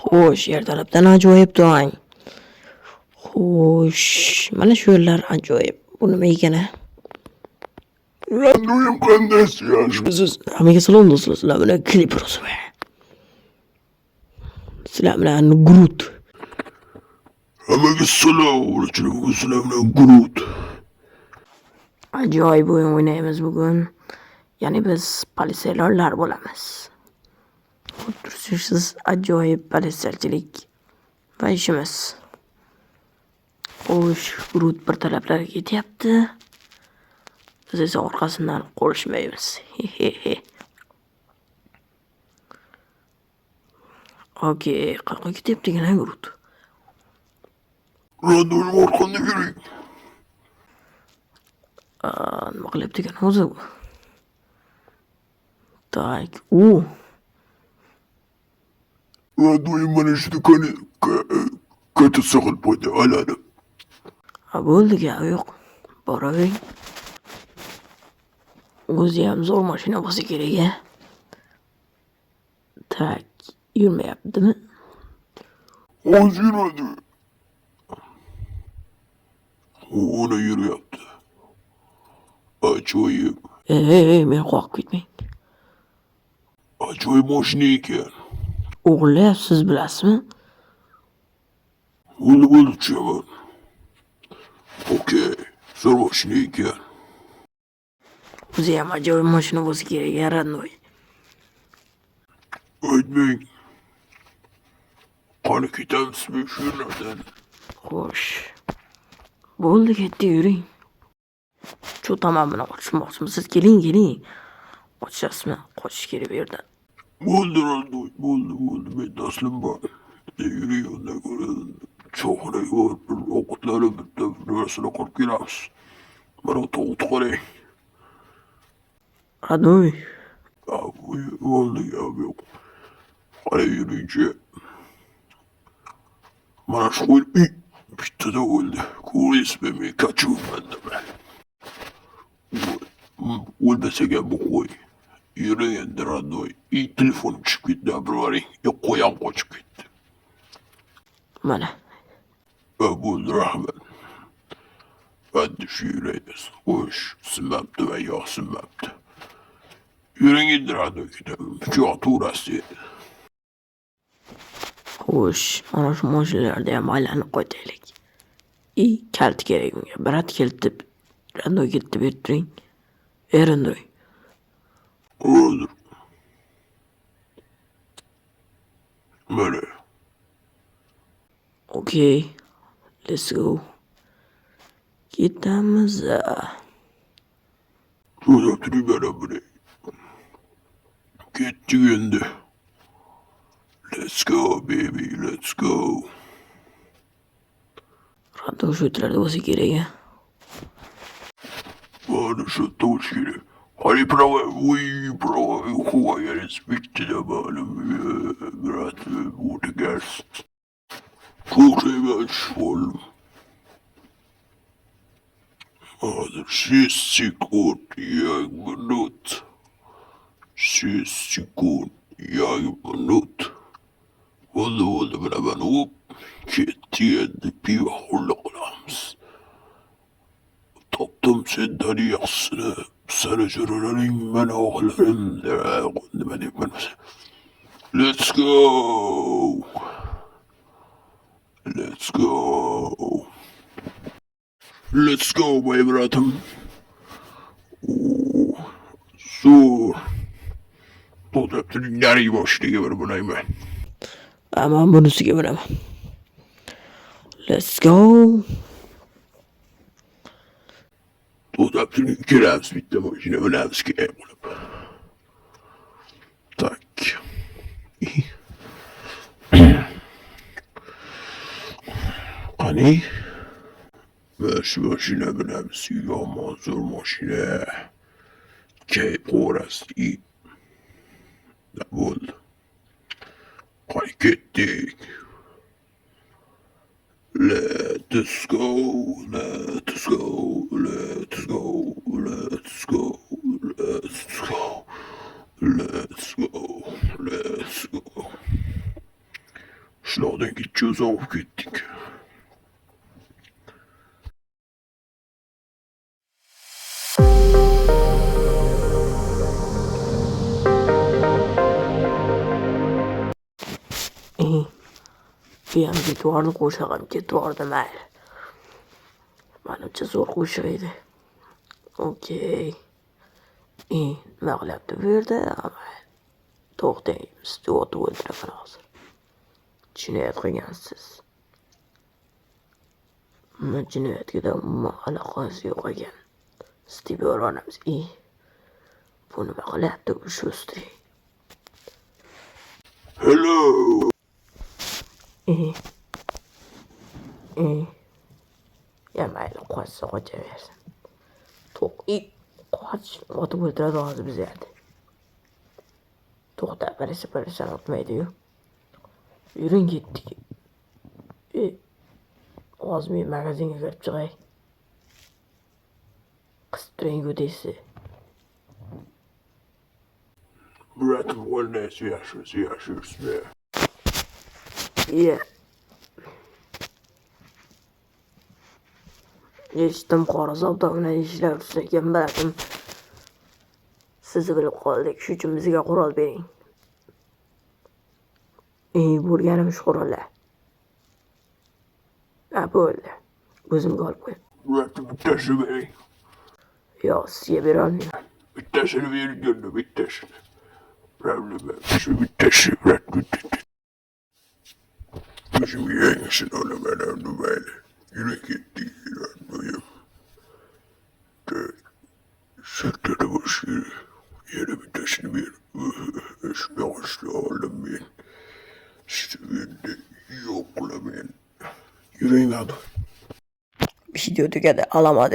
Xo'sh, ertalabdan ajoyib taom. Xo'sh, mana shu yerlar ajoyib. Bu nima ekani? Randoyim qanday siyash? Siz hammaga salom do'stlar. Sizlar bilan Clipper o'sma. Sizlar bilan Groot. Hammaga salom, sizlar bilan Groot. Ajoyib o'yin o'ynaymiz bugun. Ya'ni biz politsiyalar bo'lamiz. Tursiz ajoyib politsiyachilik va ishimiz. Xo'sh, Groot bir talablarga ketyapti. Biz esa orqasidan qo'rishmaymiz. Okey, qayerga ketyapti ekan Groot? Randoyim orqamda yuring. Nima qilyapti ekan o'zi bu? Tak, Randoyim mana shu do'konni katta saqlab qo'ydi, aylanib. bo'ldi gap yo'q. Boravering. O'zi ham zo'r mashina bo'lsa kerak-a. Tak, yurmayaptimi? Hozir yuradi. Ona yuryapti. Ajoyib. Men qo'rqib ketmang. Ajoyib mashina ekan. O'g'irlayapsiz, siz bilasizmi? Bo'ldi tushaman. Okey, zo'r mashina ekan. O'zi ham ajoyib mashina bo'lsa kerak-a, Randoy. Aytmang. Qani ketamizmi shu yerlardan? Xo'sh. Bo'ldi, ketdi, yuring. Shu tomon bilan qochmoqchimisiz? Keling. Qochasizmi? Qochish kerak bu yerdan. Bo'ldi Randoy, bo'ldi. Men taslim bor. Yuring undan ko'ra. Cho'g'raga borib bir ovqatlanib bitta narsani qilib kelamiz. Mana tovuqni qarang. Randoy. Bo'ldi, gap yo'q. Qani yuringchi. Mana shu bittada o'ldi. Ko'raysizmi, men kachuman nima. O'lmasak ham bu qo'y. Yuring endi Randoy. Telefonim chiqib ketdi, biroring. Qo'yam qochib ketdi. Mana. Bo'ldi, rahmat. Endi shu yuraymiz. Xo'sh, sinmabdi va yo sinmabdi. Yuring endi Randoy ketamiz. Jo'q to'g'risi. Xo'sh, mana shu mashinalarda ham aylanib qo'yaylik. Kalt kerak unga. Brat keldi. Randoy ketdi, berib turing. Randoy. Hozir. Mana. Okay. Let's go. Ketamiz. Şurada turing mana buni. Ketdik endi. Let's go baby, let's go. Randoy shu yerlarda bo'lsa kerak-a. Mana shu yerda bo'lishi kerak. Hadi prova, huwa bitti de böyle biraz vurdugas. Çok sevinç oğlum. Hadi 6 sekund jag minut. 6 sekund jag minut. Oldu beraber hop. Kettiğinde bir hållams. Toptum senden yaksını. Sana sürülerin ben oğullarım. Let's go. Let's go. Let's go my brother. Zor. Toplatın nereye başlıyor gibi buna ben. Aman bunisiga beraman. Let's go. Toplatın kiramiz bitti başına önemsiz ki ev olup. Tak. Hani? Başına önemsiz ama zor maşine. Keyif orası iyi. Ne oldu? Hareket ettik. Let's go, let's go, let's go, let's go, let's go, let's go, let's go. Şunlardan gideceğiz alıp gittik. Bir an ketvarni qo'shag'im ketvardi mayli. Manimcha zo'r qo'shiq edi. Okey. Nima qilyapti bu yerda? To'xtang, sizni otib o'ldiraman hozir. Jinoyat qilgansiz. Jinoyatga umuman aloqasi yo'q ekan. Sizni ko'ramiz. Bu nima qilyapti bu Shustri? Hello. Ya mayli, qochsa qochaversin. Qoch, otib o'ldiradi hozir bizlarni. To'xta, birisi otmaydi-yu. Yuring ketdik. Hozir men magazinga kirib chiqay. Qisib turing-ku deysiz. Bırakın o neyse yaşıyoruz be. Eshitdim, qora savdo bilan ishlayapsiz ekan, balkim sizni bilib qoldik, shu uchun bizga qurol bering. Bo'lganimiz qurollar. Bo'ldi. O'zimga olib qo'y. Bırakın bir taşı verin. Yo'q, sizga bera olmayman. Bir taşını verin gönlüm bir taşını. Problem şu bir taşı bırak bir taşı. Bizim yengesin oğlum önemli böyle. Yürü gitti yürü. Sırtları boş yürü. Yere bir taşını ver. Üstüne başlı oğlum ben. Üstüne yok ulan ben. Yüreğin adı. Video tugadi, alomat